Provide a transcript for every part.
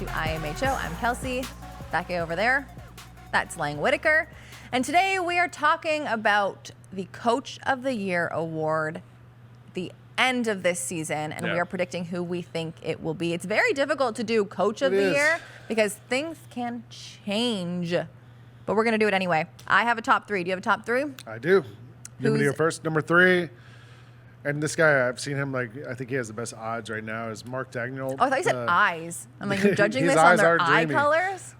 IMHO. I'm Kelcey. That guy over there, that's Lang Whitaker. And today we are talking about the Coach of the Year award, the end of this season, and we are predicting who we think it will be. It's very difficult to do Coach of the Year because things can change, but we're going to do it anyway. I have a top three. Do you have a top three? I do. You want me to go first? Number 3. And this guy, I've seen him, I think he has the best odds right now, is Mark Dagnall. Oh, I thought you said eyes. I'm like, you're judging this on their eye colors?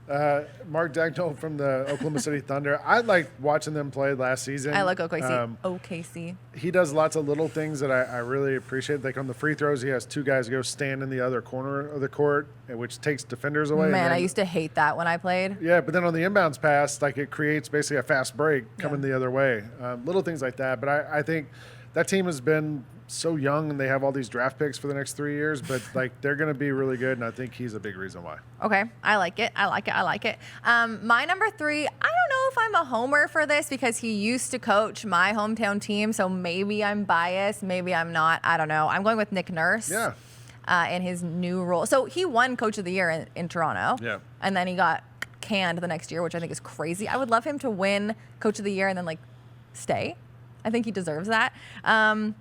Mark Dagnall from the Oklahoma City Thunder. I liked watching them play last season. I like OKC. He does lots of little things that I really appreciate. Like on the free throws, he has 2 guys go stand in the other corner of the court, which takes defenders away. Man, I used to hate that when I played. Yeah, but then on the inbounds pass, it creates basically a fast break coming the other way. Little things like that. But I think that team has been so young, and they have all these draft picks for the next 3 years, but they're going to be really good, and I think he's a big reason why. Okay, I like it. My number 3, I don't know if I'm a homer for this because he used to coach my hometown team, so maybe I'm biased, maybe I'm not. I don't know. I'm going with Nick Nurse. Yeah. In his new role. So he won Coach of the Year in Toronto. Yeah. And then he got canned the next year, which I think is crazy. I would love him to win Coach of the Year and then stay. I think he deserves that. I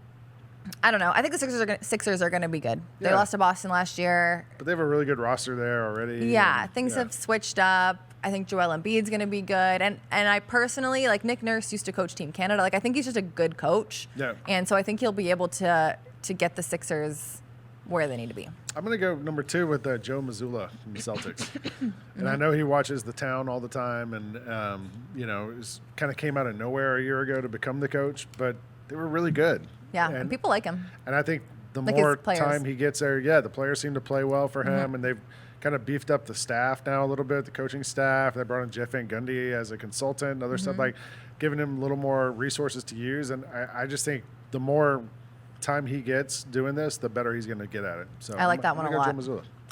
don't know. I think the Sixers are going to be good. They lost to Boston last year. But they have a really good roster there already. Yeah, things have switched up. I think Joel Embiid's going to be good. And I personally, Nick Nurse used to coach Team Canada. I think he's just a good coach. Yeah. And so I think he'll be able to get the Sixers where they need to be. I'm going to go number 2 with Joe Mazzulla from the Celtics. And I know he watches The Town all the time, and, kind of came out of nowhere a year ago to become the coach, but they were really good. Yeah, and people like him. And I think the more time he gets there, the players seem to play well for him, and they've kind of beefed up the staff now a little bit, the coaching staff. They brought in Jeff Van Gundy as a consultant and other stuff, giving him a little more resources to use. And I just think the more time he gets doing this, the better he's going to get at it. So I like that one a lot.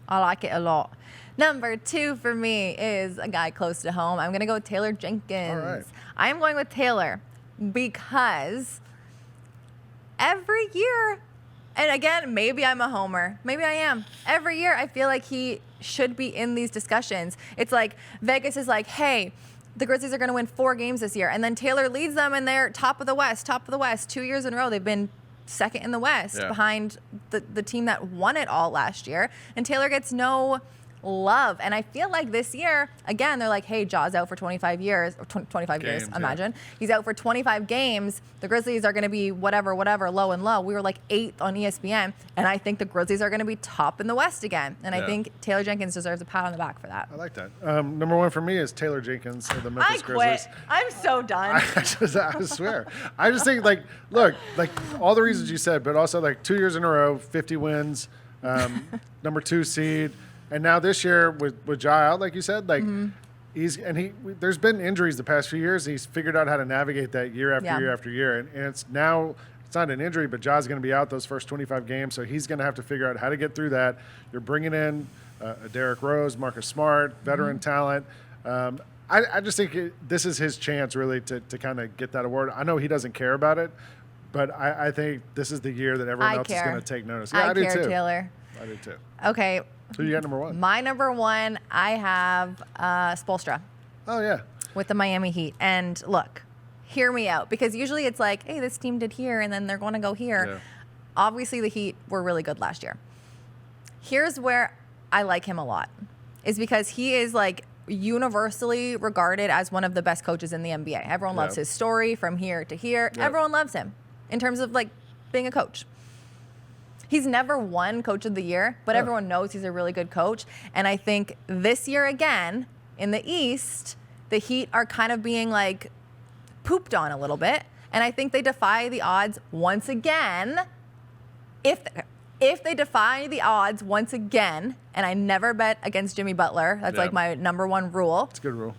I like it a lot. Number 2 for me is a guy close to home. I'm going to go with Taylor Jenkins. All right. I'm going with Taylor because every year, and again, maybe I'm a homer. Maybe I am. Every year, I feel like he should be in these discussions. It's like Vegas is like, hey, the Grizzlies are going to win 4 games this year. And then Taylor leads them, and they're top of the West. 2 years in a row. They've been second in the West behind the team that won it all last year. And Taylor gets no love. And I feel like this year, again, they're like, hey, Jaw's out for 25 years, or 25 years, imagine. He's out for 25 games. The Grizzlies are going to be whatever, low and low. We were 8th on ESPN, and I think the Grizzlies are going to be top in the West again. And I think Taylor Jenkins deserves a pat on the back for that. I like that. Number 1 for me is Taylor Jenkins of the Memphis Grizzlies. I'm so done. I swear. I just think, look, all the reasons you said, but also 2 years in a row, 50 wins, number 2 seed. And now this year with Ja out, like you said, there's been injuries the past few years. He's figured out how to navigate that year after year after year. And it's not an injury, but Ja's going to be out those first 25 games. So he's going to have to figure out how to get through that. You're bringing in a Derrick Rose, Marcus Smart, veteran talent. I just think this is his chance really to kind of get that award. I know he doesn't care about it, but I think this is the year that everyone else is going to take notice. Yeah, I do care, too. Taylor. I do too. Okay. Who you got number 1? My number 1, I have Spoelstra. Oh, yeah. With the Miami Heat. And look, hear me out. Because usually it's like, hey, this team did here, and then they're going to go here. Yeah. Obviously, the Heat were really good last year. Here's where I like him a lot. Is because he is universally regarded as one of the best coaches in the NBA. Everyone loves his story from here to here. Yep. Everyone loves him in terms of being a coach. He's never won Coach of the Year, but everyone knows he's a really good coach. And I think this year again, in the East, the Heat are kind of being pooped on a little bit. And I think they defy the odds once again. If they defy the odds once again, and I never bet against Jimmy Butler, that's my number 1 rule. It's a good rule.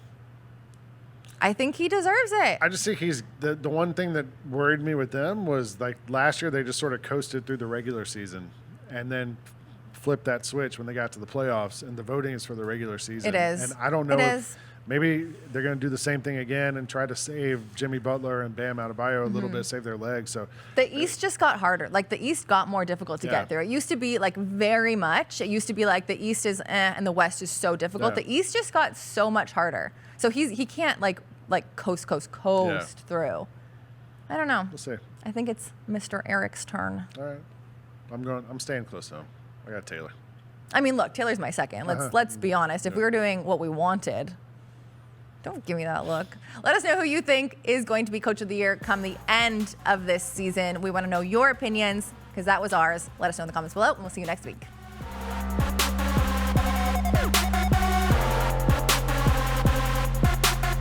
I think he deserves it. I just think he's the one thing that worried me with them was last year they just sort of coasted through the regular season and then flipped that switch when they got to the playoffs, and the voting is for the regular season. It is. And I don't know maybe they're going to do the same thing again and try to save Jimmy Butler and Bam Adebayo a little Mm-hmm. bit, save their legs. So The East just got harder. Like the East got more difficult to Yeah. get through. It used to be like very much. It used to be like the East is and the West is so difficult. Yeah. The East just got so much harder. So he can't like coast through. I don't know. we'll see. I think it's Mr. Eric's turn. All right. I'm staying close though. I got Taylor. I mean, look, Taylor's my second. Let's be honest. If we were doing what we wanted, don't give me that look. Let us know who you think is going to be Coach of the Year come the end of this season. We want to know your opinions because that was ours. Let us know in the comments below, and we'll see you next week.